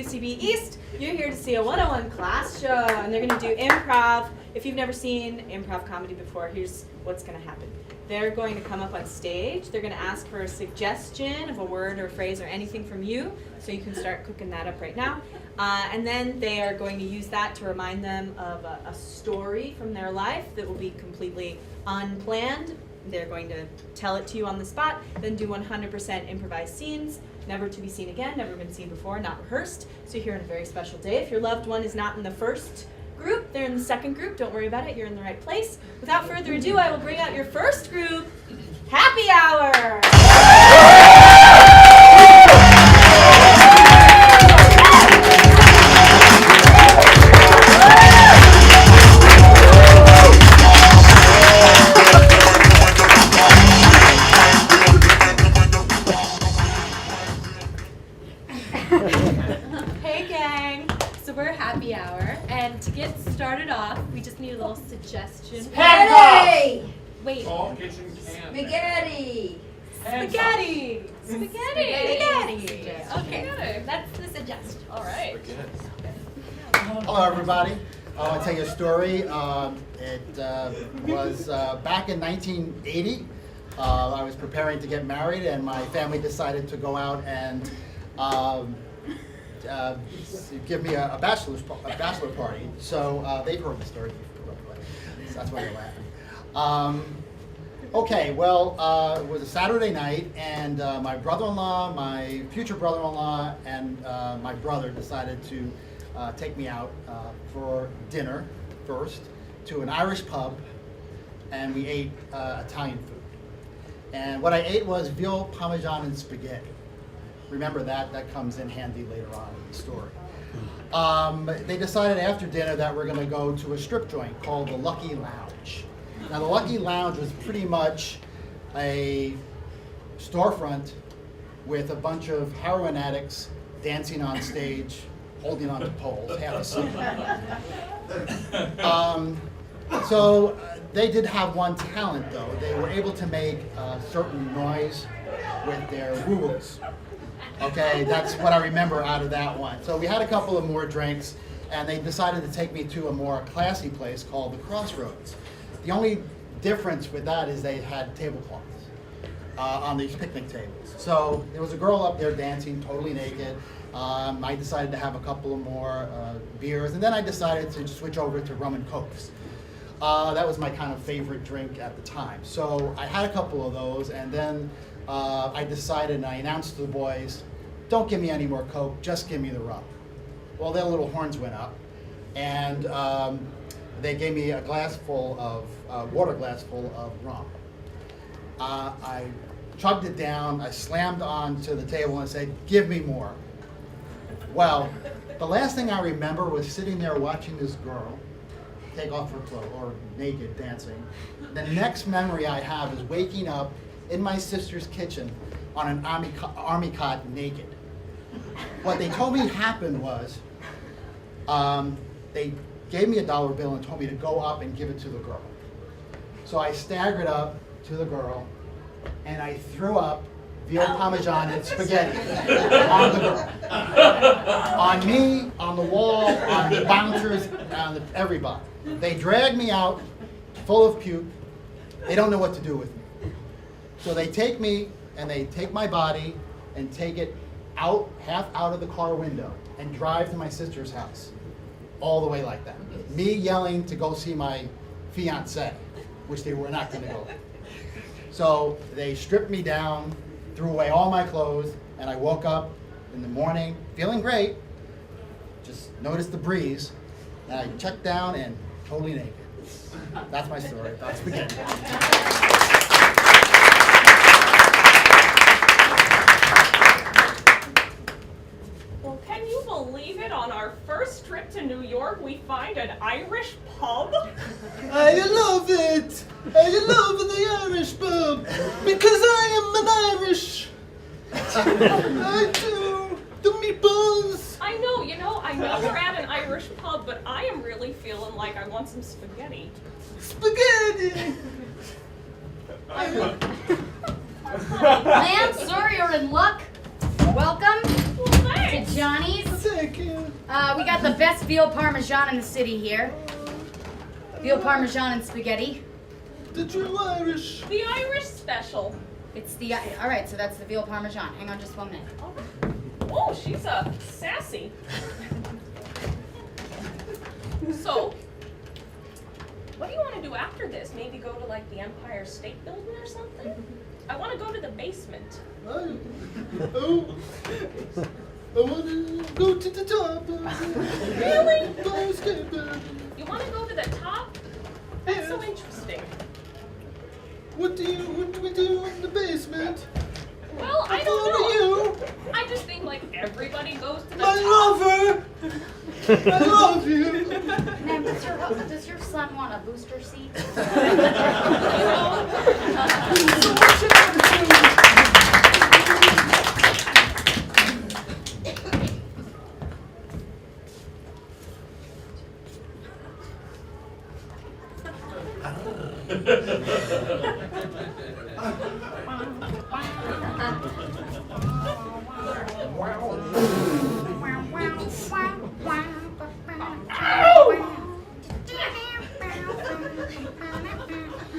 UCB East. You're here to see a 101 class show, and they're going to do improv. If you've never seen improv comedy before, here's what's going to happen. They're going to come up on stage. They're going to ask for a suggestion of a word or phrase or anything from you, so you can start cooking that up right now. And then they are going to use that to remind them of a story from their life that will be completely unplanned. They're going to tell it to you on the spot, then do 100% improvised scenes, never to be seen again, never been seen before, not rehearsed. So you're here on a very special day. If your loved one is not in the first group, they're in the second group. Don't worry about it, you're in the right place. Without further ado, I will bring out your first group, Happy Hour! Hey gang, so we're Happy Hour, and to get started off, we just need a little suggestion. Spaghetti! Wait. All kitchen can. Spaghetti! Spaghetti! Spaghetti! Okay, That's the suggestion. all right. Hello, everybody. I want to tell you a story. It was back in 1980. I was preparing to get married, and my family decided to go out and give me a bachelor party. So they've heard the story before, so that's why they're laughing. Okay, well, it was a Saturday night, and my brother-in-law, my future brother-in-law, and my brother decided to take me out for dinner first to an Irish pub, and we ate Italian food. And what I ate was veal parmesan and spaghetti. Remember that, that comes in handy later on in the story. They decided after dinner that we're going to go to a strip joint called the Lucky Lounge. Now the Lucky Lounge was pretty much a storefront with a bunch of heroin addicts dancing on stage, holding onto poles, half asleep. So they did have one talent though. They were able to make a certain noise with their woo-woos. Okay, that's what I remember out of that one. So we had a couple of more drinks, and they decided to take me to a more classy place called the Crossroads. The only difference with that is they had tablecloths on these picnic tables. So there was a girl up there dancing totally naked. I decided to have a couple of more beers, and then I decided to switch over to rum and cokes. That was my kind of favorite drink at the time. So I had a couple of those, and then I decided, and I announced to the boys, don't give me any more Coke, just give me the rum. Well, their little horns went up, and they gave me a water glass full of rum. I chugged it down, I slammed onto the table and said, give me more. Well, the last thing I remember was sitting there watching this girl take off her clothes, or naked, dancing. The next memory I have is waking up in my sister's kitchen on an army cot naked. What they told me happened was, they gave me a $1 bill and told me to go up and give it to the girl. So I staggered up to the girl, and I threw up veal parmesan and spaghetti on the girl. On me, on the wall, on the bouncers, on everybody. They dragged me out full of puke. They don't know what to do with me. So they take me, and they take my body and take it out, half out of the car window, and drive to my sister's house. All the way like that. Me yelling to go see my fiancée, which they were not going to go. So they stripped me down, threw away all my clothes, and I woke up in the morning feeling great, just noticed the breeze, and I checked down and totally naked. That's my story. That's spaghetti. Well, can you believe it? On our first trip to New York, we find an Irish pub. I love it! I love the Irish pub! Because I am an Irish! I do! The meatballs! I know we're at an Irish pub, but I am really feeling like I want some spaghetti. Spaghetti! Ma'am, sir, you're in luck. Welcome Well, thanks. to Johnny's like it. We got the best veal parmesan in the city here. Veal parmesan and spaghetti. The true Irish. The Irish special. It's the all right. So that's the veal parmesan. Hang on, just 1 minute. Oh, she's sassy. So, what do you want to do after this? Maybe go to like the Empire State Building or something? I want to go to the basement. I want to go to the top. Really? Empire State Building. You want to go to the top? That's so interesting. What do we do in the basement? Well, I don't Follow know. you. I just think like everybody goes to the My top. lover. I love you. Ma'am, does your son want a booster seat?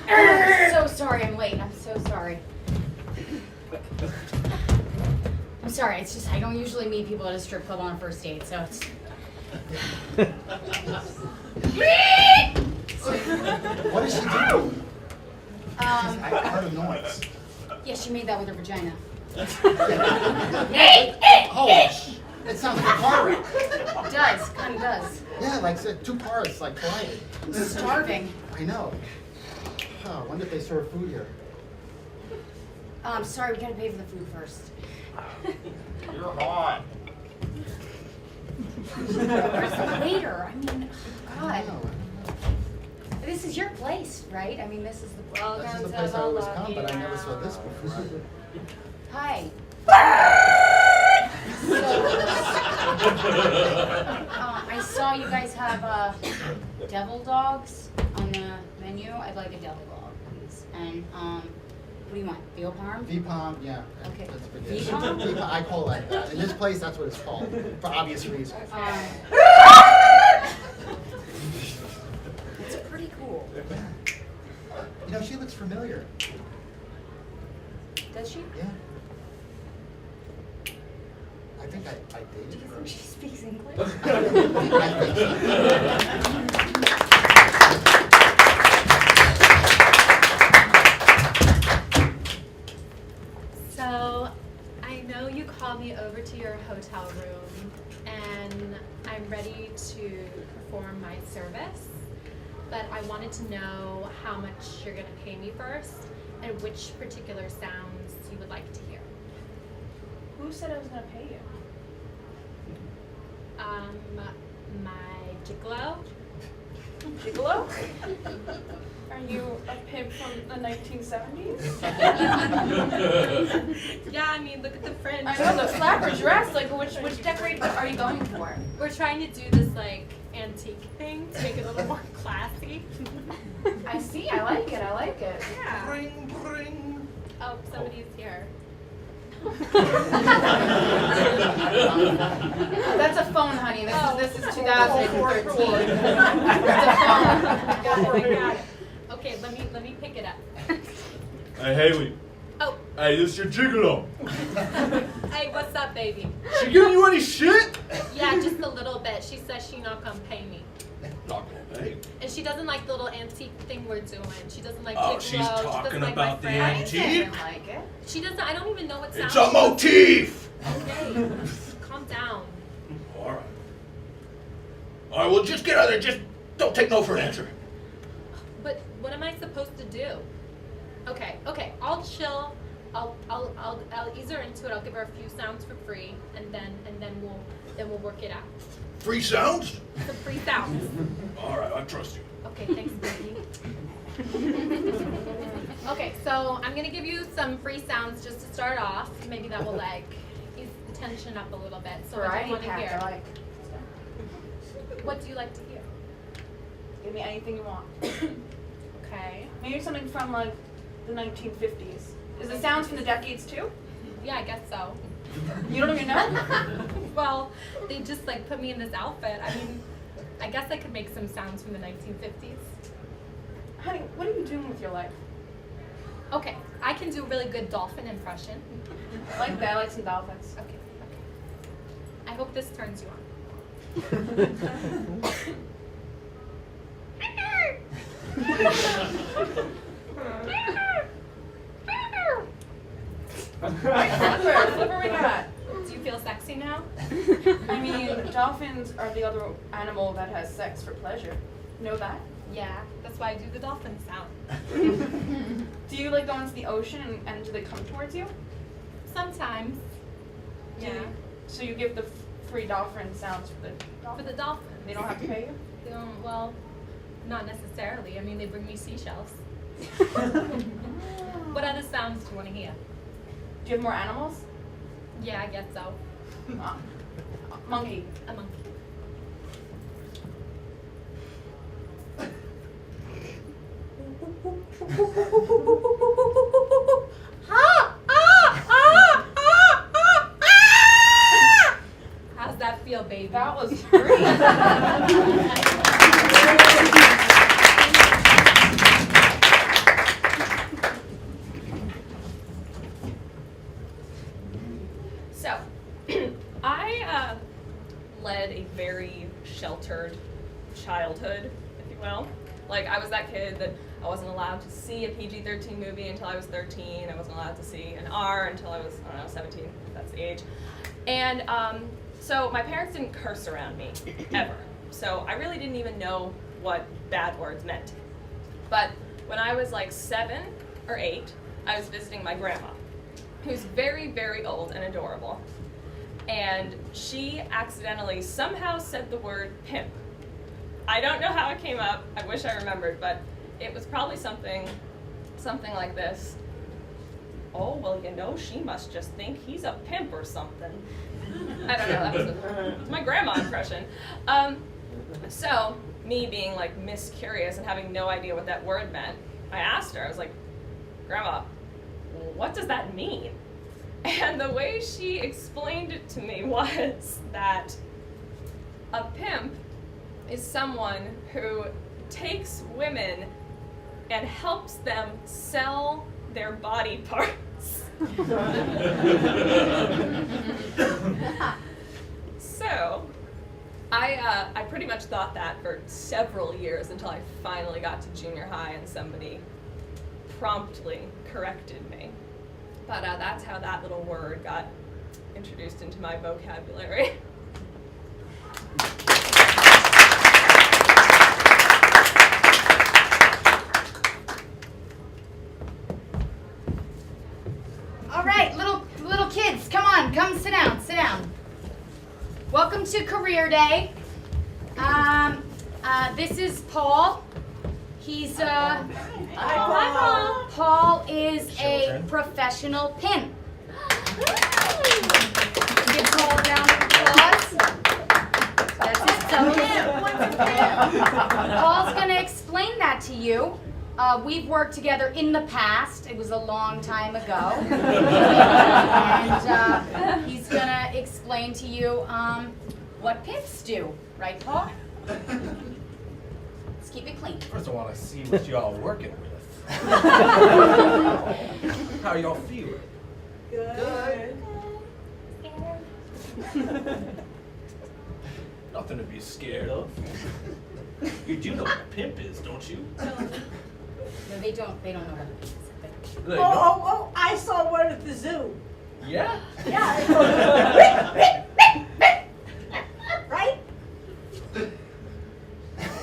I'm so sorry I'm late. I'm so sorry. I'm sorry. It's just I don't usually meet people at a strip club on a first date, so it's. What is she doing? I heard a noise. Yeah, she made that with her vagina. Oh, it sounds like a car wreck. It does, kind of does. Yeah, like two cars like collided. Starving. I know. Oh, I wonder if they serve food here. Sorry, we gotta pay for the food first. You're hot. Where's the waiter? I mean, I God. know. This is your place, right? I mean, this is the. This is the place I always come, but I never saw this before. Hi. So, I saw you guys have devil dogs on the menu. I'd like a devil dog, please. And what do you want? Veal parm? V-Palm, yeah. Okay. That's spaghetti. V-Palm? V-Palm, I call it like that. In this place, that's what it's called, for obvious reasons. It's pretty cool. You know, she looks familiar. Does she? Yeah. I think I dated her. She speaks English. I think so. So, I know you called me over to your hotel room, and I'm ready to perform my service, but I wanted to know how much you're going to pay me first, and which particular sounds you would like to hear. Who said I was gonna pay you? My gigolo. Gigolo? Are you a pimp from the 1970s? Yeah, I mean, look at the fringe. I know the flapper dress. Like, which decorate are you going for? We're trying to do this, like, antique thing to make it a little more classy. I see. I like it. I like it. Yeah. Bring, bring. Oh, somebody's here. That's a phone, honey. This is 2013. Okay, let me pick it up. Hey, Haley. Oh, Hey, this is your gigolo. hey, what's up, baby? She giving you any shit? Yeah, just a little bit. She says she not gonna pay me. Not gonna pay. And she doesn't like the little antique thing we're doing. She doesn't like Oh, Gigolo. she's She doesn't talking like about my the friends. antique? I like it. She doesn't, I don't even know what sound. It's a motif. Okay, calm down. All right. All right, well, just get out of there. Just don't take no for an answer. But what am I supposed to do? Okay, I'll chill. I'll ease her into it. I'll give her a few sounds for free, and then we'll work it out. Free sounds? Some free sounds. All right, I trust you. Okay, thanks, baby. Okay, so I'm gonna give you some free sounds just to start off. Maybe that will like ease the tension up a little bit. So what do you Variety want to pack. hear? I like. What do you like to hear? Give me anything you want. Okay. Maybe something from like the 1950s. Is the sounds from the decades too? Yeah, I guess so. You don't even know? Well, they just like put me in this outfit. I mean, I guess I could make some sounds from the 1950s. Honey, what are you doing with your life? Okay, I can do a really good dolphin impression. I like that. I like some dolphins. Okay. I hope this turns you on. Flipper, we got. Do you feel sexy now? I mean, dolphins are the other animal that has sex for pleasure. Know that? Yeah, that's why I do the dolphin sound. Do you like go into the ocean and do they come towards you? Sometimes. Do Yeah. you- so you give the free dolphin sounds for the For dolphin? the dolphin. They don't have to pay you? They don't, well, not necessarily. I mean, they bring me seashells. What other sounds do you want to hear? Do you have more animals? Yeah, I guess so. Monkey. A monkey. How's that feel, baby? That was great. So, I led a very sheltered childhood, if you will. Like, I was that kid that I wasn't allowed to see a PG-13 movie until I was 13. I wasn't allowed to see an R until I was, I don't know, 17, if that's the age. And so my parents didn't curse around me, ever. So I really didn't even know what bad words meant. But when I was like 7 or 8, I was visiting my grandma, who's very, very old and adorable. And she accidentally somehow said the word pimp. I don't know how it came up. I wish I remembered, but it was probably something like this. Oh, well, you know, she must just think he's a pimp or something. I don't know, that was my grandma impression. So, me being like Miss Curious and having no idea what that word meant, I asked her, I was like, Grandma, what does that mean? And the way she explained it to me was that a pimp is someone who takes women and helps them sell their body parts. So, I pretty much thought that for several years until I finally got to junior high and somebody promptly corrected me. But that's how that little word got introduced into my vocabulary. All right, little kids, come on, come sit down, sit down. Welcome to Career Day. This is Paul. He's Paul is a professional pimp. Give Paul a round of applause. That's it. So Paul's gonna explain that to you. We've worked together in the past. It was a long time ago. And he's gonna explain to you what pimps do. Right, Paul? Let's keep it clean. First, I want to see what y'all are working with. How y'all feeling? Good. Nothing to be scared of. You do know what a pimp is, don't you? No, they don't know what it is. They don't. Oh, I saw one at the zoo. Yeah? Yeah. It goes, right?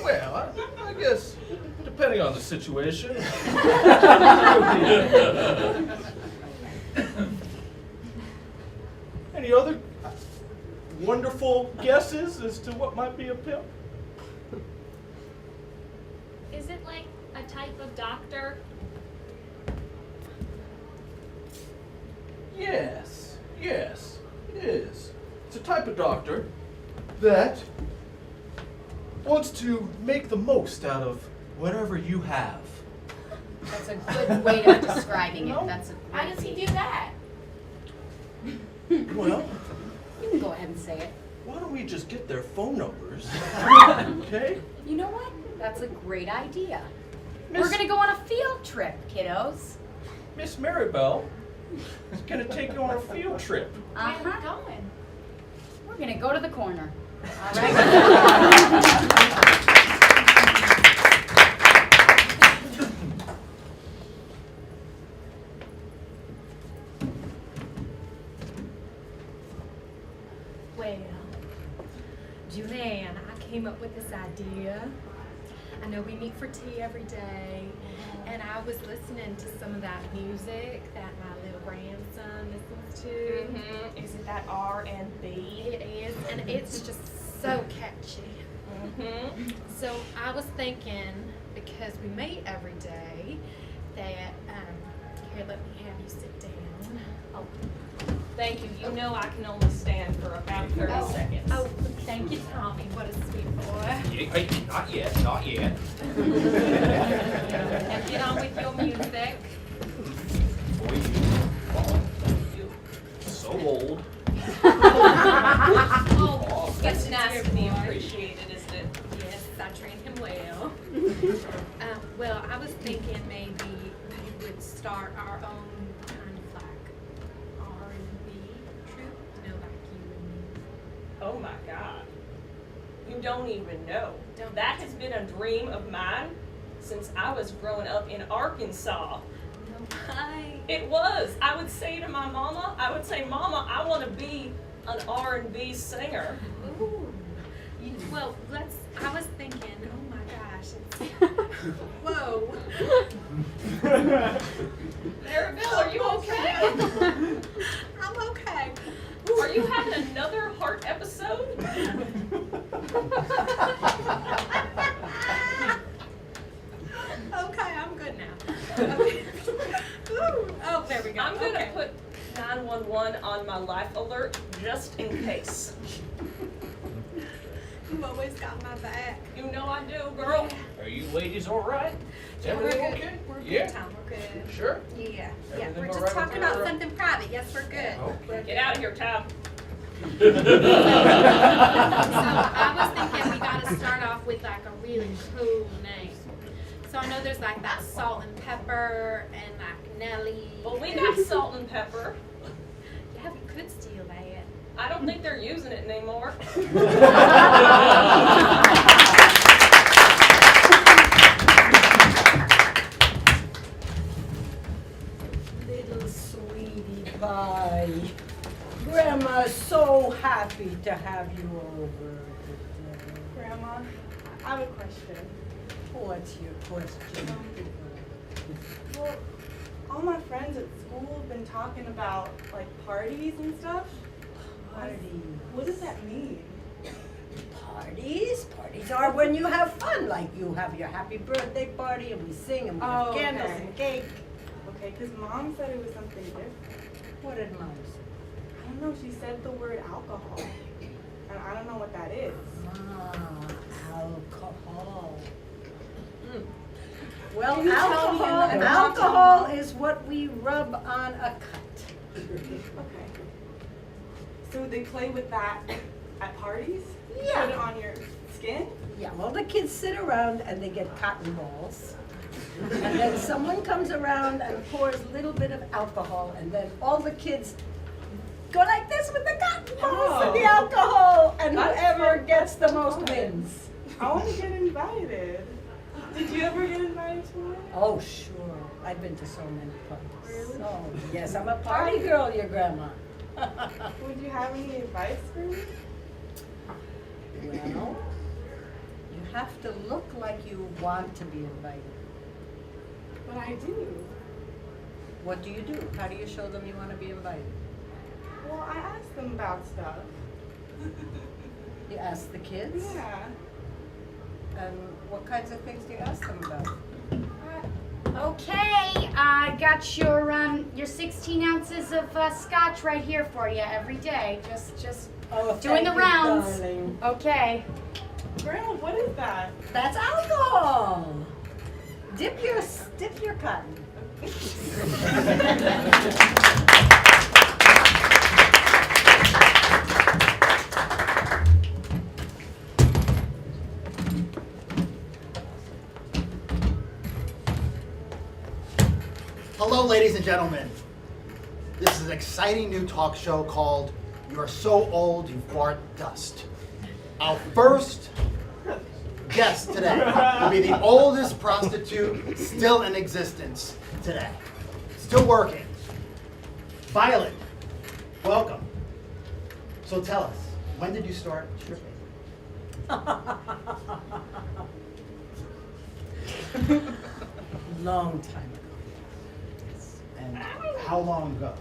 Well, I guess, depending on the situation. Any other wonderful guesses as to what might be a pimp? Is it like a type of doctor? Yes, it is. It's a type of doctor that wants to make the most out of whatever you have. That's a good way of describing it. That's a How does he do that? Well, can go ahead and say it. Why don't we just get their phone numbers? Okay? You know what? That's a great idea. Miss- We're gonna go on a field trip, kiddos. Miss Maribel is gonna take you on a field trip. Where are we Uh-huh. going? We're gonna go to the corner. All right? Well, Julianne, I came up with this idea. I know we meet for tea every day, and I was listening to some of that music that my little grandson listens to. Mm-hmm. Is it that R&B? It is, and it's just so catchy. Mm-hmm. So I was thinking, because we meet every day, that here, let me have you sit down. Oh, thank you. You know I can only stand for about 30 seconds. Oh, thank you, Tommy. What a sweet boy. Not yet, not yet. And get on with your music. Boy, you so old. Oh, It's nice dear to be boy. appreciated, isn't it? Yes, I trained him well. Well, I was thinking maybe we would start our own kind of like R&B troupe, you know, like you and me. Oh my God. You don't even know. Don't. That has been a dream of mine since I was growing up in Arkansas. No, I. It was. I would say to my mama, Mama, I want to be an R&B singer. Ooh. Well, I was thinking, oh my gosh, it's, whoa. Maribel, are you okay? I'm okay. Are you having another heart episode? Okay, I'm good now. Okay. Ooh. Oh, there we go. I'm gonna Okay. put 911 on my life alert just in case. You've always got my back. You know I do, girl. Are you ladies all right? Is We're everything good. okay? We're Yeah. good, Tom. We're good. Sure. Yeah. Yeah. Everything We're all just right talking with about your- something private. Yes, we're good. Okay. Get out of here, Tom. So I was thinking we gotta start off with like a really cool name. So I know there's like that Salt and Pepper and like Nelly. Well, we got salt and pepper. Yeah, we could steal that. I don't think they're using it anymore. Little sweetie pie. Grandma's so happy to have you over today. Grandma, I have a question. What's your question? Well, all my friends at school have been talking about like parties and stuff. Parties. What does that mean? Parties? Parties are when you have fun, like you have your happy birthday party and we sing and we have Oh, candles okay. and cake. Okay, because Mom said it was something different. What did Mom say? I don't know, she said the word alcohol. And I don't know what that is. Alcohol. Well, Can you tell me alcohol, in the- alcohol is what we rub on a cut. Okay. So they play with that at parties? Yeah. Put it on your skin? Yeah, well, the kids sit around and they get cotton balls. And then someone comes around and pours a little bit of alcohol, and then all the kids go like this with the cotton balls and the Oh. alcohol, and That's whoever so gets the most fun. wins. I want to get invited. Did you ever get invited to one? Oh, sure. I've been to so many parties. Really? Oh, yes, I'm a party girl, your grandma. Would you have any advice for me? Well, you have to look like you want to be invited. But I do. What do you do? How do you show them you want to be invited? Well, I asked them about stuff. You ask the kids? Yeah. And what kinds of things do you ask them about? Okay, I got your 16 ounces of scotch right here for you every day. Just Oh, doing thank the you, rounds. darling. Okay. Grandma, what is that? That's alcohol. Dip your cotton. Ladies and gentlemen, this is an exciting new talk show called You're So Old You Fart Dust. Our first guest today will be the oldest prostitute still in existence today. Still working. Violet, welcome. So tell us, when did you start stripping? Long time ago. And how long ago?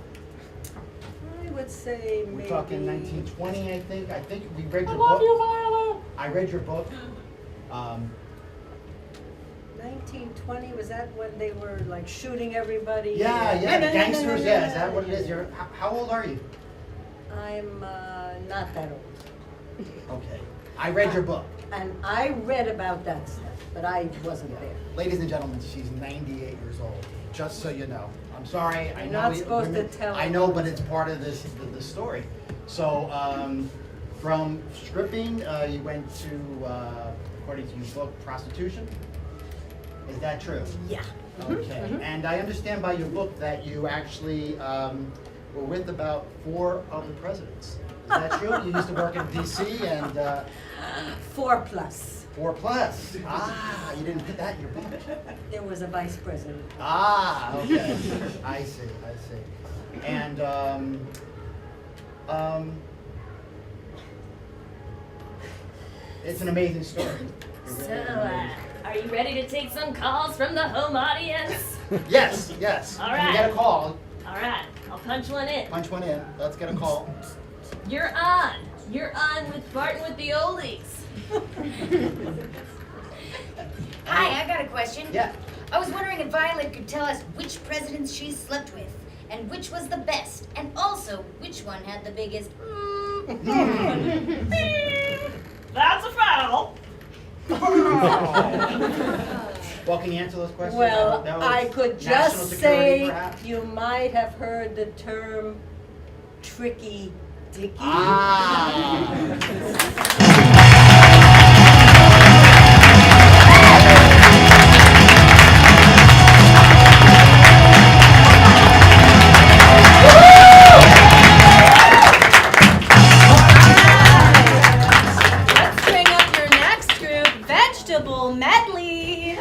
I would say We're maybe. talking 1920, I think. I think we read your book. Violet. I read your book. 1920, was that when they were like shooting everybody? Yeah, No, the gangsters. Yeah, is that what it is? You're how old are you? I'm not that old. Okay. I read your book. And I read about that stuff, but I wasn't there. Ladies and gentlemen, she's 98 years old. Just so you know. I'm sorry. I You're know not supposed to tell I know, but it's part of this the story. So from stripping, you went to, according to your book, prostitution. Is that true? Yeah. Okay. And I understand by your book that you actually were with about 4 of the presidents. Is that true? You used to work in D.C. and 4 plus. 4 plus. Ah, you didn't put that in your book. There was a vice president. Ah, okay. I see. And it's an amazing story. It really So, is amazing. are you ready to take some calls from the home audience? Yes. All Can we right. get a call? All right, I'll punch one in. Punch one in. Let's get a call. You're on. You're on with Barton with the Oldies. Hi, I got a question. Yeah. I was wondering if Violet could tell us which presidents she's slept with, and which was the best, and also which one had the biggest. That's a foul. Well, can you answer those questions? Well, don't know. I could National just security, say perhaps? you might have heard the term tricky dicky. Let's bring up your next group, Vegetable Medley.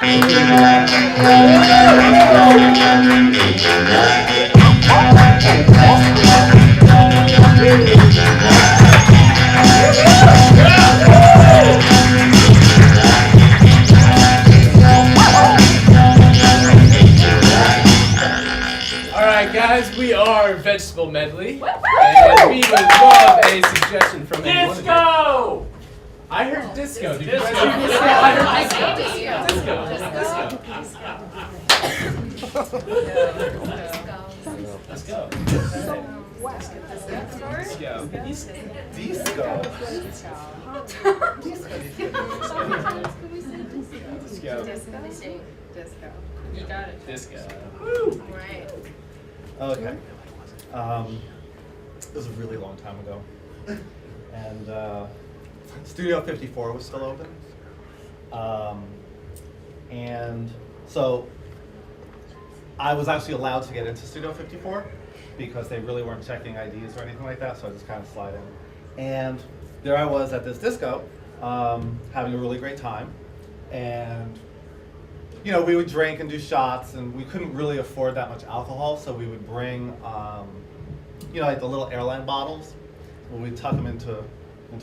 Alright guys, we are Vegetable Medley. And we would love a suggestion from anyone of you. Disco! I heard disco. Did you Disco. guys hear Disco. I heard disco. Let's go. Disco. You got it. Disco. Right. Okay. It was a really long time ago. And Studio 54 was still open. And so I was actually allowed to get into Studio 54 because they really weren't checking IDs or anything like that, so I just kind of slide in. And there I was at this disco, having a really great time. And you know, we would drink and do shots, and we couldn't really afford that much alcohol, so we would bring, you know, like the little airline bottles, and we'd tuck them into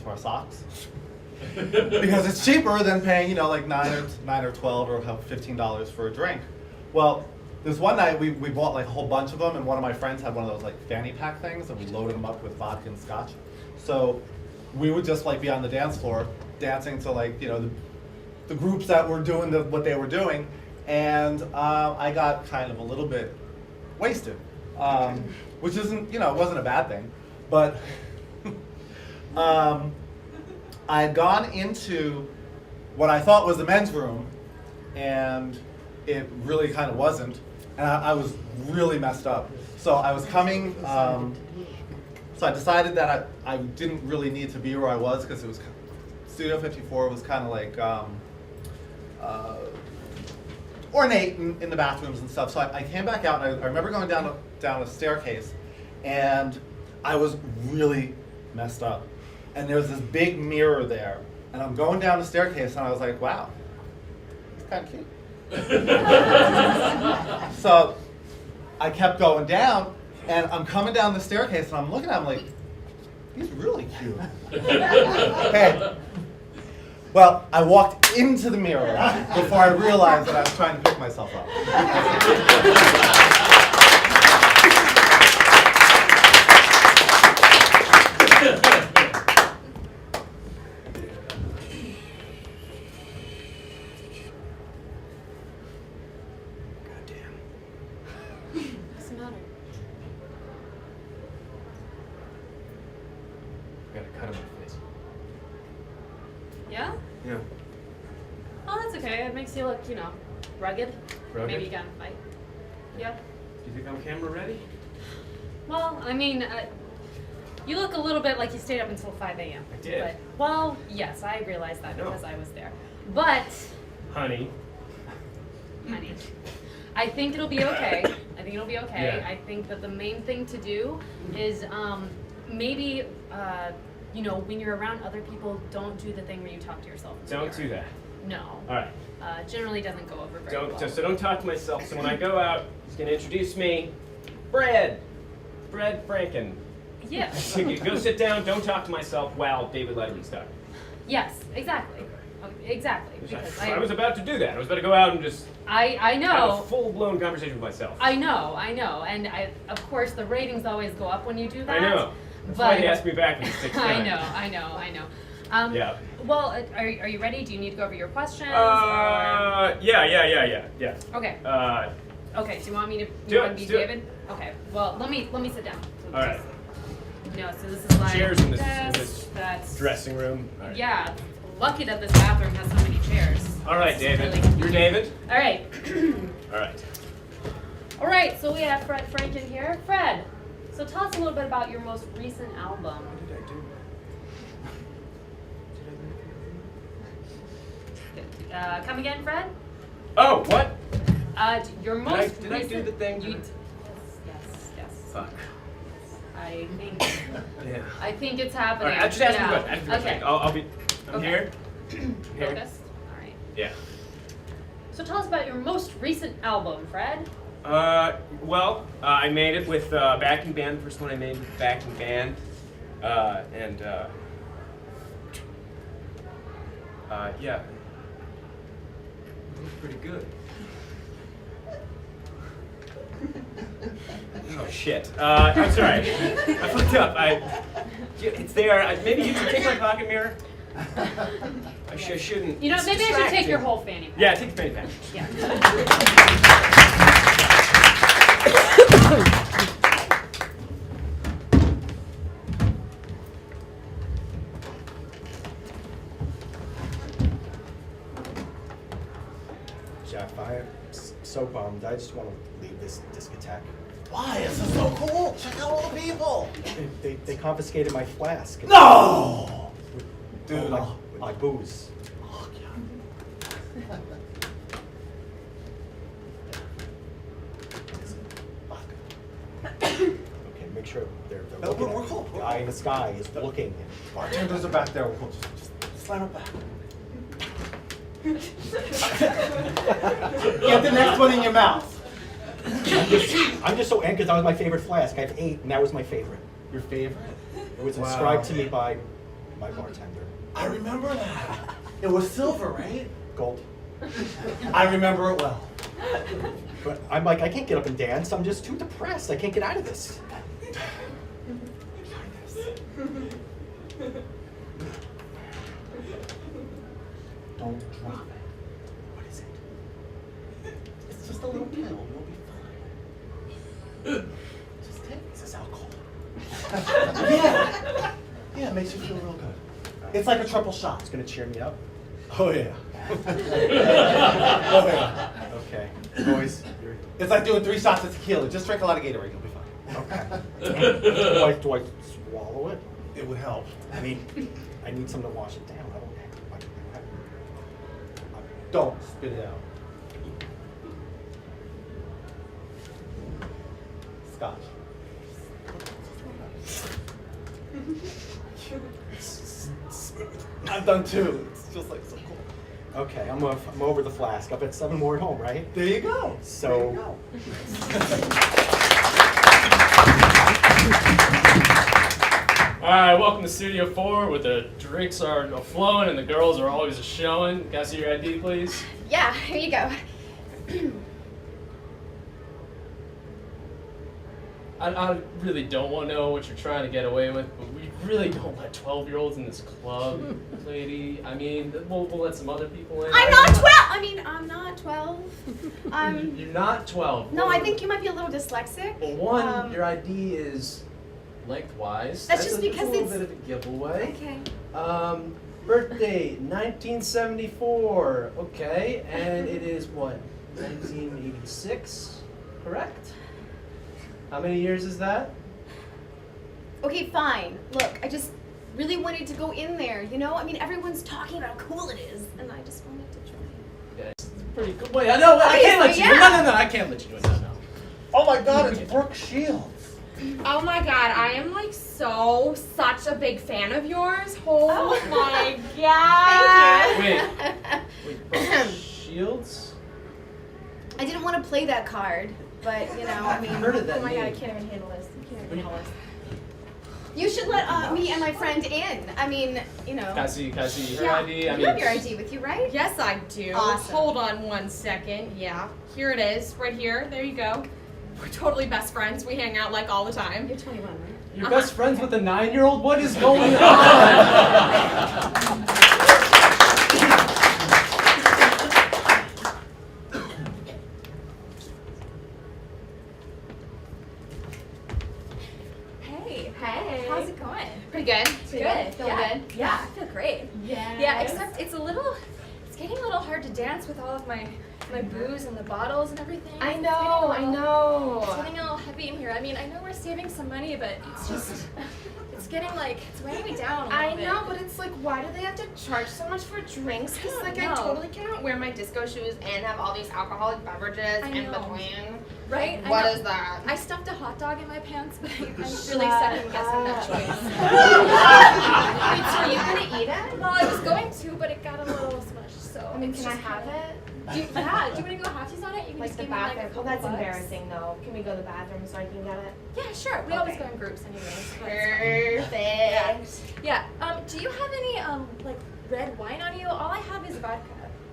our socks. Because it's cheaper than paying, you know, like $9 or $12 or $15 for a drink. Well, this one night we bought like a whole bunch of them, and one of my friends had one of those like fanny pack things, and we loaded them up with vodka and scotch. So we would just like be on the dance floor dancing to like, you know, the groups that were doing what they were doing, and I got kind of a little bit wasted, which isn't, you know, it wasn't a bad thing, but I had gone into what I thought was the men's room, and it really kind of wasn't, and I was really messed up. So I was coming, so I decided that I didn't really need to be where I was, because it was, Studio 54 was kind of like, ornate in the bathrooms and stuff. So I came back out, and I remember going down a staircase, and I was really messed up. And there was this big mirror there, and I'm going down the staircase, and I was like, wow, it's kind of cute. So I kept going down, and I'm coming down the staircase, and I'm looking at him like, he's really cute. Hey. Well, I walked into the mirror before I realized that I was trying to pick myself up. What's the matter? I got a cut on my face. Yeah? Yeah. Oh, that's okay. It makes you look, rugged. Rugged? Maybe you got to fight. Yeah. Do you think I'm camera ready? Well, I mean, you look a little bit like you stayed up until 5 a.m. I did. But, well, yes, I realized that I know. because I was there. But, Honey. I think it'll be okay. Yeah. I think that the main thing to do is maybe, when you're around other people, don't do the thing where you talk to yourself. in the Don't mirror. do that. No. All right. Generally doesn't go over very well. So don't talk to myself. So when I go out, he's gonna introduce me. Fred Franken. Yeah. Go sit down. Don't talk to myself while David Letterman's talking. Yes, exactly. Exactly. Because I was about to do that. I was about to go out and just I have a know. full-blown conversation with myself. I know. And of course the ratings always go up when you do that. I know. That's but why he asked me back in 6 I times. know. Yeah. Well, are you ready? Do you need to go over your questions? Yeah. Okay. Okay. Do you want me to? Do you it, want to be do it. David? Okay. Well, let me sit down. All right. No. So this is like Chairs in this that's dressing room. All right. Yeah. Lucky that this bathroom has so many chairs. All right, This is David. really You're David. All right. All right. All right. So we have Fred Franken here. Fred. So tell us a little bit about your most recent album. What did I do? Come again, Fred? Oh, what? Your most Did I recent. do the thing? Yes. Fuck. I think. Yeah. I think it's All happening. right. Just ask me Yeah. what. Ask me what. Okay. I'll be. I'm Okay. here. Here. Focused. All right. Yeah. So tell us about your most recent album, Fred. Well, I made it with backing band. The first one I made with backing band, yeah. It was pretty good. Oh shit. I'm sorry. I fucked up. It's there. Maybe you should take my pocket mirror. I shouldn't. Maybe I should take distracting. your whole fanny pack. Yeah, take the fanny pack. Yeah. Jack, I'm so bummed. I just want to leave this discotheque. Why? This is so cool. Check out all the people. They confiscated my flask. No! Dude. My booze. Oh, Okay, make sure they're No, looking. we're cool. The guy in the sky is looking. Bartenders are back there. We're cool. Just slam it back. Get the next one in your mouth. I'm just so angry because that was my favorite flask. I have 8, and that was my favorite. Your favorite? It was Wow. inscribed to me by my bartender. I remember that. It was silver, right? Gold. I remember it well. But I'm like, I can't get up and dance. I'm just too depressed. I can't get out of this. Don't drop it. What is it? It's just a little pill. You'll be fine. Just take it. Is this alcohol? Yeah. Yeah, it makes you feel real good. It's like a triple shot. It's gonna cheer me up. Oh yeah. Oh yeah. Okay, boys. It's like doing 3 shots of tequila. Just drink a lot of Gatorade. You'll be fine. Okay. do I swallow it? It would help. I mean, I need something to wash it down. I don't. Don't spit it out. scotch. I'm done too. It's just like so cool. Okay, I'm over the flask. I'll bet 7 more at home, right? There you go. So. Alright, welcome to Studio 4 where the drinks are flowing and the girls are always a showing. Can I see your ID, please? Yeah, here you go. I really don't want to know what you're trying to get away with, but we really don't let 12-year-olds in this club, lady. I mean, we'll let some other people in. I'm not 12! I mean, I'm not 12. You're not 12. No, I think you might be a little dyslexic. Well, one, your ID is lengthwise. That's just because a little it's- bit of a giveaway. Okay. Birthday, 1974. Okay, and it is what, 1986? Correct? How many years is that? Okay, fine. Look, I just really wanted to go in there, you know? I mean, everyone's talking about how cool it is, and I just wanted to try. Yeah, it's pretty good. Wait, I can't let you do it. No, I can't let you do it. No. Oh my God, it's Brooke Shields. Oh my god, I am like such a big fan of yours. Oh, my god. Wait, Brooke Shields? I didn't want to play that card, but, you know, I mean... I've heard of that Oh my god, I name. can't even handle this. You can't even handle this. You should let me and my friend in. I mean, you know... Can I see her Yeah, ID? I you mean, have your ID with you, right? Yes, I do. Awesome. Hold on 1 second. Yeah, here it is, right here. There you go. We're totally best friends. We hang out like all the time. You're 21, right? You're best friends with a 9-year-old? What is going on? Hey. Hey. How's it going? Pretty good. Good. Feel yeah. good? Yeah, I feel great. Yeah. Yeah, except it's getting a little hard to dance with all of my booze and the bottles and everything. I know. It's getting a little heavy in here. I mean, I know we're saving some money, but it's just, it's getting like, it's weighing me down a little bit. I know, but it's like, why do they have to charge so much for drinks? Because like, I know. totally cannot wear my disco shoes and have all these alcoholic beverages I in know. between. Right? What I know. is that? I stuffed a hot dog in my pants, but I'm really second guessing that choice. Wait, so are you gonna eat it? Well, I was going to, but it got a little smushed, so. I mean, it's can I just have kinda- it? Do you want to go halfsies on it? You can Like just the give me like a bathroom? couple Well, that's bucks. embarrassing though. Can we go to the bathroom so I can get it? Yeah, sure. We always go in groups anyways. Perfect. Yeah. Do you have any like red wine on you? All I have is vodka.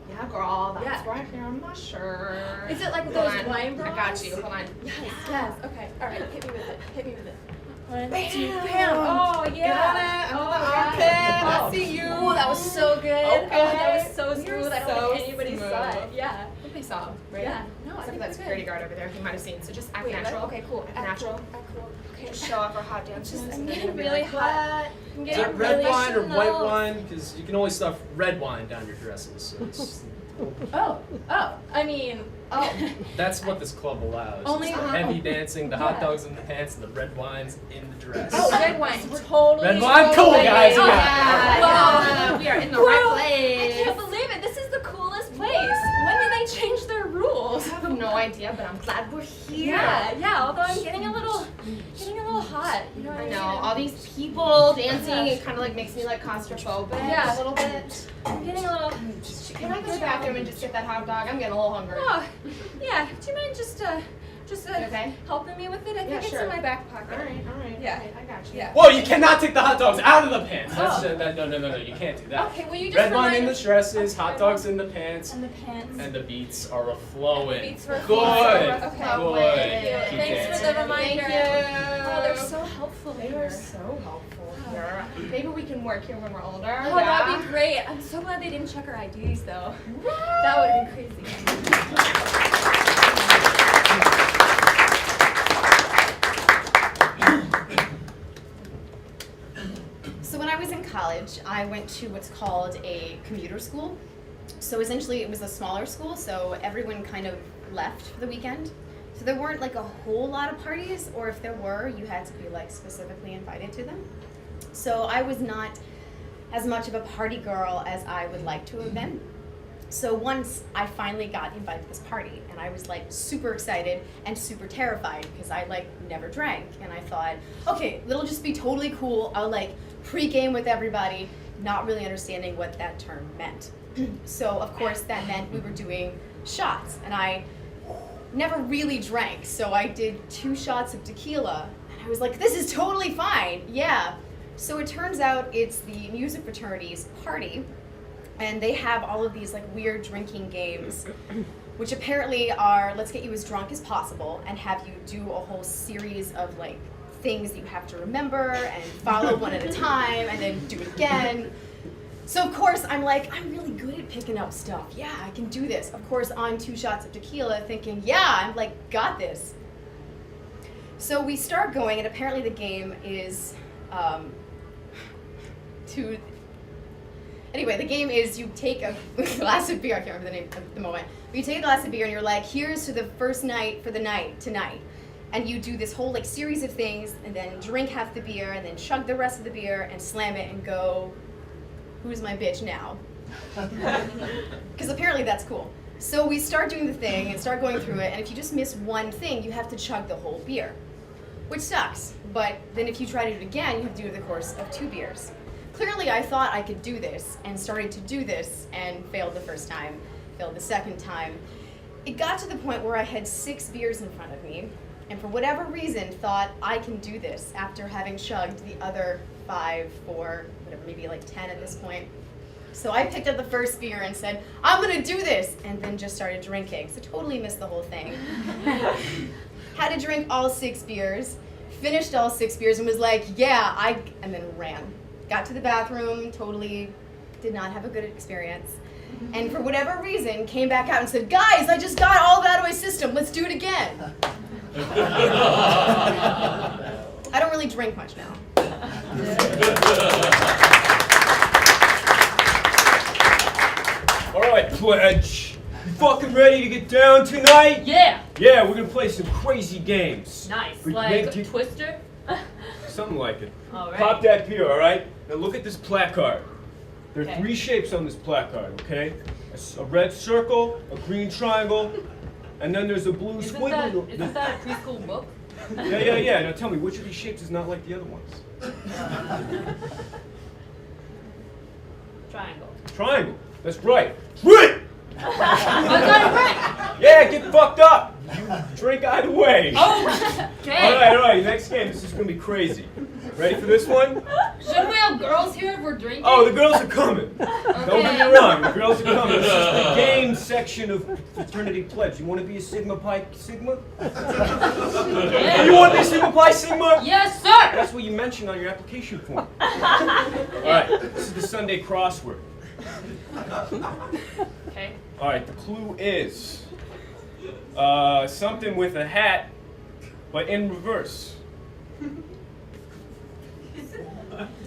Yeah, girl, that's Yeah. right here on my shirt. Is it like Hold those on. wine I got bras? you. Hold on. Yes. Okay. All right. Hit me with it. Hit me with it. One, Bam. two, bam. Oh yeah. Get on it. Oh, Under the yeah. armpit. I Oh. see you. Ooh, that was so good. Okay. Oh, that was so smooth. You're I don't so think anybody saw it. smooth. Yeah. I think they saw, right? Yeah. No, I Except think for that we're security good. guard over there. He might have seen. So just act Wait, natural. okay, cool. Act natural. Okay. Show off our hot dance. Just, moves, I'm and they're getting gonna be really like, hot. I'm Is getting that red really wine or white emotional. wine? Because you can only stuff red wine down your dresses. So it's, Oh. I mean, that's what this club allows. Only- It's the heavy dancing, the hot Yeah. dogs in the pants, and the red wines in the dress. Oh, red wine. Totally. Red wine? Cool, guys, you Oh, got it. yeah. Wow, we are in the right Whoa, place. I can't believe it. This is the coolest place. When did they change their rules? I have no idea, but I'm glad we're here. Yeah. Although I'm getting a little hot. You know what I I mean? know, all these people dancing, it kind of like makes me like claustrophobic Yeah. a little bit. I'm getting a little. Can I go to the bathroom and just get that hot dog? I'm getting a little hungry. Oh, yeah. Do you mind just Okay. helping me with it? I think Yeah, it's sure. in my back pocket. All right. Yeah. I got you. Yeah. Whoa, you cannot take the hot dogs out of the pants. That's Oh. no, you can't do that. Okay, will you just Red wine in remind the dresses, hot dogs in the pants, And the pants. and the beats are a-flowing. Beats were Good. flowing. Good. Okay. Keep Thanks for dancing. the reminder. Thank you. Oh, they're so helpful. They here. are so helpful here. Maybe we can work here when we're older. Oh, that'd be great. I'm so glad they didn't check our IDs though. That would have been crazy. So when I was in college, I went to what's called a commuter school. So essentially it was a smaller school, so everyone kind of left for the weekend. So there weren't like a whole lot of parties, or if there were, you had to be like specifically invited to them. So I was not as much of a party girl as I would like to have been. So once I finally got invited to this party, and I was like super excited and super terrified because I like never drank, and I thought, okay, it'll just be totally cool. I'll like pre-game with everybody, not really understanding what that term meant. So of course that meant we were doing shots, and I never really drank, so I did 2 shots of tequila, and I was like, this is totally fine, yeah. So it turns out it's the music fraternity's party, and they have all of these like weird drinking games, which apparently are let's get you as drunk as possible and have you do a whole series of like things that you have to remember and follow one at a time and then do it again. So of course I'm like, I'm really good at picking up stuff. Yeah, I can do this. Of course on 2 shots of tequila thinking, yeah, I'm like, got this. So we start going, and apparently the game is Anyway, the game is you take a glass of beer, I can't remember the name at the moment, but you take a glass of beer and you're like, here's to the first night for the night, tonight. And you do this whole like series of things, and then drink half the beer, and then chug the rest of the beer, and slam it, and go, who's my bitch now? Because apparently that's cool. So we start doing the thing, and start going through it, and if you just miss one thing, you have to chug the whole beer. Which sucks, but then if you try to do it again, you have to do it over the course of 2 beers. Clearly I thought I could do this, and started to do this, and failed the first time, failed the second time. It got to the point where I had 6 beers in front of me, and for whatever reason thought I can do this after having chugged the other 5, 4, whatever, maybe like 10 at this point. So I picked up the first beer and said, I'm gonna do this, and then just started drinking. So totally missed the whole thing. Had to drink all 6 beers, finished all 6 beers, and was like, yeah, and then ran. Got to the bathroom, totally did not have a good experience. And for whatever reason, came back out and said, guys, I just got all of it out of my system, let's do it again. I don't really drink much now. All right, Pledge. You fucking ready to get down tonight? Yeah. Yeah, we're gonna play some crazy games. Nice. We Like make you- Twister? Something like it. All right. Pop that beer, all right? Now look at this placard. There are Okay. 3 shapes on this placard, okay? A red circle, a green triangle, and then there's a blue squiggle. Isn't that a preschool book? Yeah. Now tell me, which of these shapes is not like the other ones? Triangle. Triangle. That's right. Right! I got it right. Yeah, get fucked up. You drink either way. Oh, okay. All right. Next game. This is gonna be crazy. Ready for this one? Shouldn't we have girls here if we're drinking? Oh, the girls are coming. Don't get me wrong. The girls are coming. This is the game section of Fraternity Pledge. You want to be a Sigma Pi Sigma? You want to be Sigma Pi Sigma? Yes, sir. That's what you mentioned on your application form. All right. This is the Sunday crossword. Okay. All right. The clue is something with a hat, but in reverse.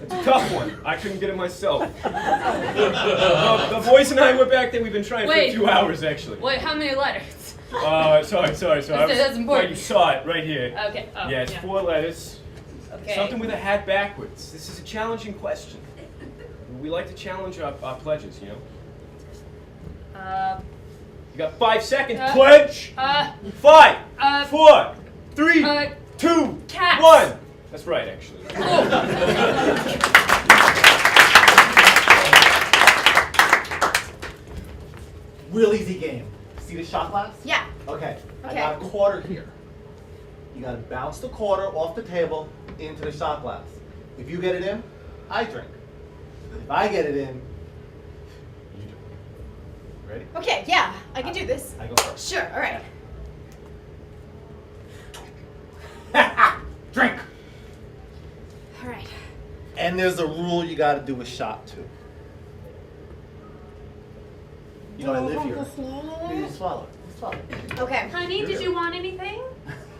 It's a tough one. I couldn't get it myself. The boys and I went back there. We've been trying for a few hours, actually. Wait, how many letters? Sorry. That's important. Glad you saw it right here. Okay. Oh, yeah, it's 4 letters. Okay. Something with a hat backwards. This is a challenging question. We like to challenge our pledges, you know? You got 5 seconds. Pledge! 5, 4, 3, 2, cats. 1. That's right, actually. Real easy game. See the shot glass? Yeah. Okay. I Okay. got a quarter here. You gotta bounce the quarter off the table into the shot glass. If you get it in, I drink. If I get it in, you drink. Ready? Okay, yeah, I can do this. I go first. Sure, all right. Drink! All right. And there's a rule you gotta do a shot too. You know I live here. You swallow it. Swallow it. Okay. Honey, did you want anything?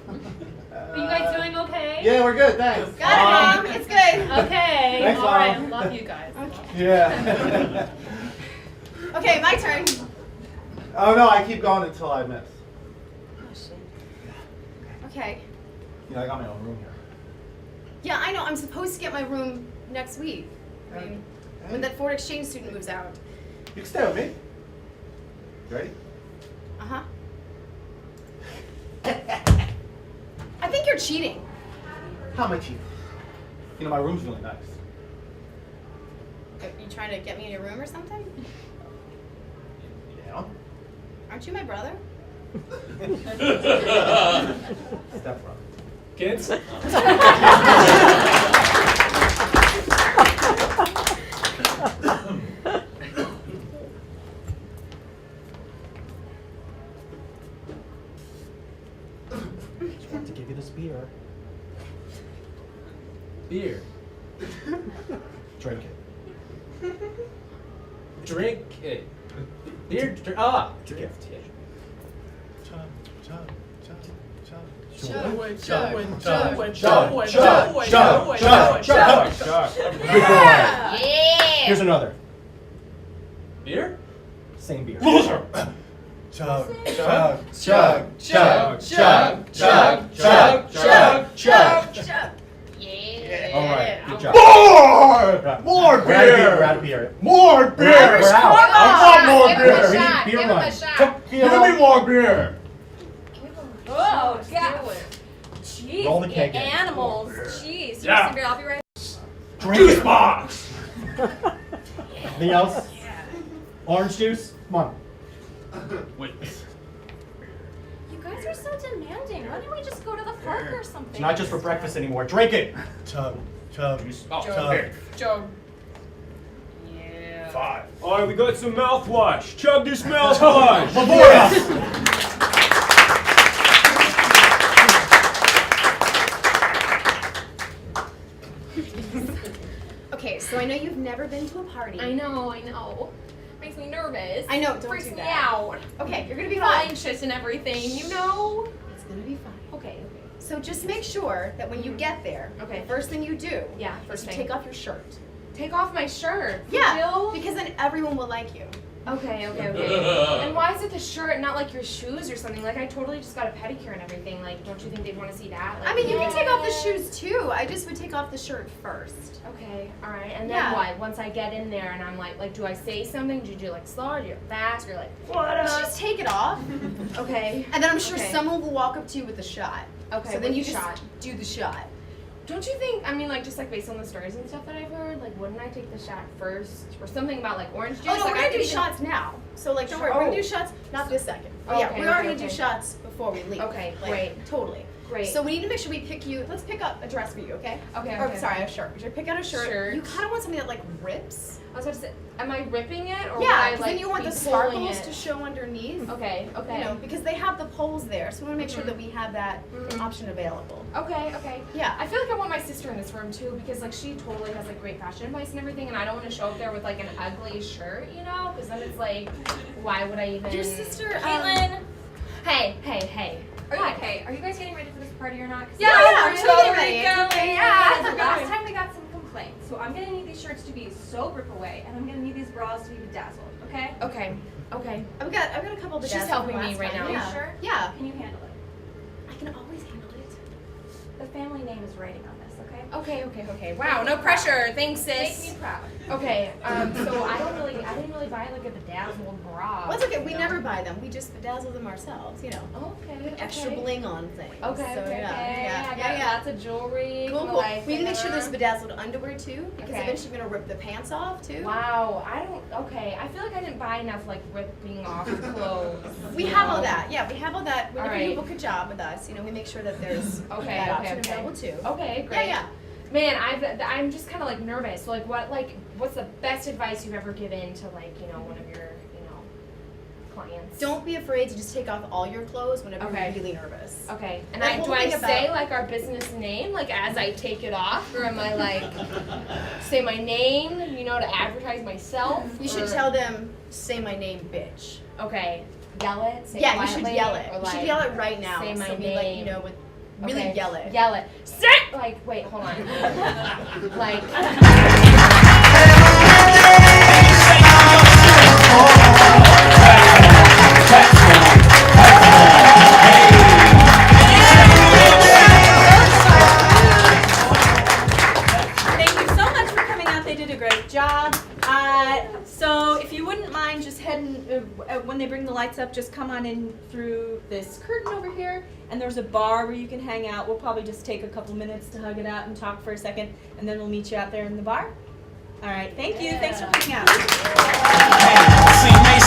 Are you guys doing okay? Yeah, we're good, thanks. Got it, Mom. It's good. Okay. Thanks, All right. Mom. Love you guys. Yeah. Okay, my turn. Oh no, I keep going until I miss. Oh, shit. Okay. You know, I got my own room here. Yeah, I know. I'm supposed to get my room next week. I mean, when that Ford Exchange student moves out. You can stay with me. You ready? Uh-huh. I think you're cheating. How am I cheating? You know, my room's really nice. Are you trying to get me in your room or something? Yeah. Aren't you my brother? Step brother. Kids? Just want to give you this beer. Beer. Drink it. Drink it. Beer. Ah. Gift. Yeah. Here's another. Beer? Same beer. Loser! Chug, chug, chug, chug, chug, chug, chug, chug, chug. Yeah. All right, good job. More! More We're out of beer. beer! We're out of beer. More beer! We're out. I want more Give him a beer! shot. beer Give him a run. shot. Give me more beer! Oh, God. Jeez, Roll the keg in. animals. Jeez. Yeah. You beer, I'll be right. Drink Juice it. box! Anything else? Orange juice? Come on. Wait. You guys are so demanding. Why don't we just go to the park or something? It's not just for breakfast anymore. Drink it. Chug, chug, Oh, chug. beer. Joe. Yeah. 5. All right, we got some mouthwash. Chug this mouthwash. Okay, so I know you've never been to a party. I know. Makes me nervous. I know, don't Freaks do me that. out. Okay, you're gonna be I'm all fine. anxious and everything, you know? It's gonna be fine. Okay. So just make sure that when you get there, Okay. the first thing you do Yeah, is first you thing. take off your shirt. Take off my shirt. For Yeah, real? because then everyone will like you. Okay. And why is it the shirt, not like your shoes or something? Like I totally just got a pedicure and everything. Like, don't you think they'd want to see that? Like, I mean, you can take off the shoes too. I just would take off the shirt first. Okay, all right. And then Yeah. what? Once I get in there and I'm like, do I say something? Do you do like slow? Do you fast? Or like, what Just take it off, Okay. and then I'm sure Okay. someone will walk up to you with a shot. Okay. So then with you the just shot. do the shot. Don't you think? I mean, like just like based on the stories and stuff that I've heard, like wouldn't I take the shot first or something about like orange juice? Oh no, like, we're I gonna do could even- shots now. So like, don't worry, we're gonna do shots. Not this second. But yeah, Okay, we are okay, gonna do okay. shots before we leave. Okay, Like, great. Totally. Great. So we need to make sure we pick you. Let's pick up a dress for you, okay? Okay, Or okay. sorry, a shirt. We should pick out a shirt. Shirt. You kind of want something that like rips. I was about to say, am I ripping it or would Yeah, I because like then you want be the pulling sparkles it? to show underneath. Okay. Okay. You know, because they have the poles there, so we want to make sure that we have that option available. Okay, okay. Yeah. I feel like I want my sister in this room too because like she totally has like great fashion advice and everything, and I don't want to show up there with like an ugly shirt, you know? Because then it's like, why would I even? Your sister, Caitlin. Hey. Are you Hi. okay? Are you guys getting ready for this party or not? 'Cause Yeah, we're we're totally getting ready. It's going. okay. Yeah. Yeah. Last time we got some complaints, so I'm gonna need these shirts to be so rip away, and I'm gonna need these bras to be bedazzled. Okay? Okay. I've got a couple of She's bedazzles helping from me last right time. now. Yeah. You sure? Yeah. Can you handle it? I can always handle it. The family name is writing on this. Okay? Okay. Wow, no pressure. Thanks, sis. Make me proud. Okay, so I didn't really buy like a bedazzled bra. Well, it's okay. We you know? never buy them. We just bedazzle them ourselves. You know. Okay. Extra bling on things. Okay, So, okay. Yeah. I got lots of jewelry. Cool. like, We need to make sure uh, there's bedazzled underwear too, because Okay. eventually you're gonna rip the pants off too. Wow, okay. I feel like I didn't buy enough like ripping off clothes. We you have all know? that. Yeah, we have all that. Whenever you Alright. book a job with us, you know, we make sure that there's Okay, that okay. option available too. Okay, great. Yeah. Man, I'm just kind of like nervous. So what's the best advice you've ever given to like one of your clients? Don't be afraid to just take off all your clothes whenever Okay. you're really nervous. Okay. And The do whole I thing say about- like our business name like as I take it off, or am I like say my name? To advertise myself. You should or- tell them, say my name, bitch. Okay. Yell it. Say Yeah, it you should quietly, yell it. or, You like, should yell it right now. Say my so we name. like, with really Okay. yell it. Yell it. Say wait, hold on. like. Thank you so much for coming out. They did a great job. So if you wouldn't mind just heading, when they bring the lights up, just come on in through this curtain over here. And there's a bar where you can hang out. We'll probably just take a couple minutes to hug it out and talk for a second. And then we'll meet you out there in the bar. All right, thank you. Thanks for coming out.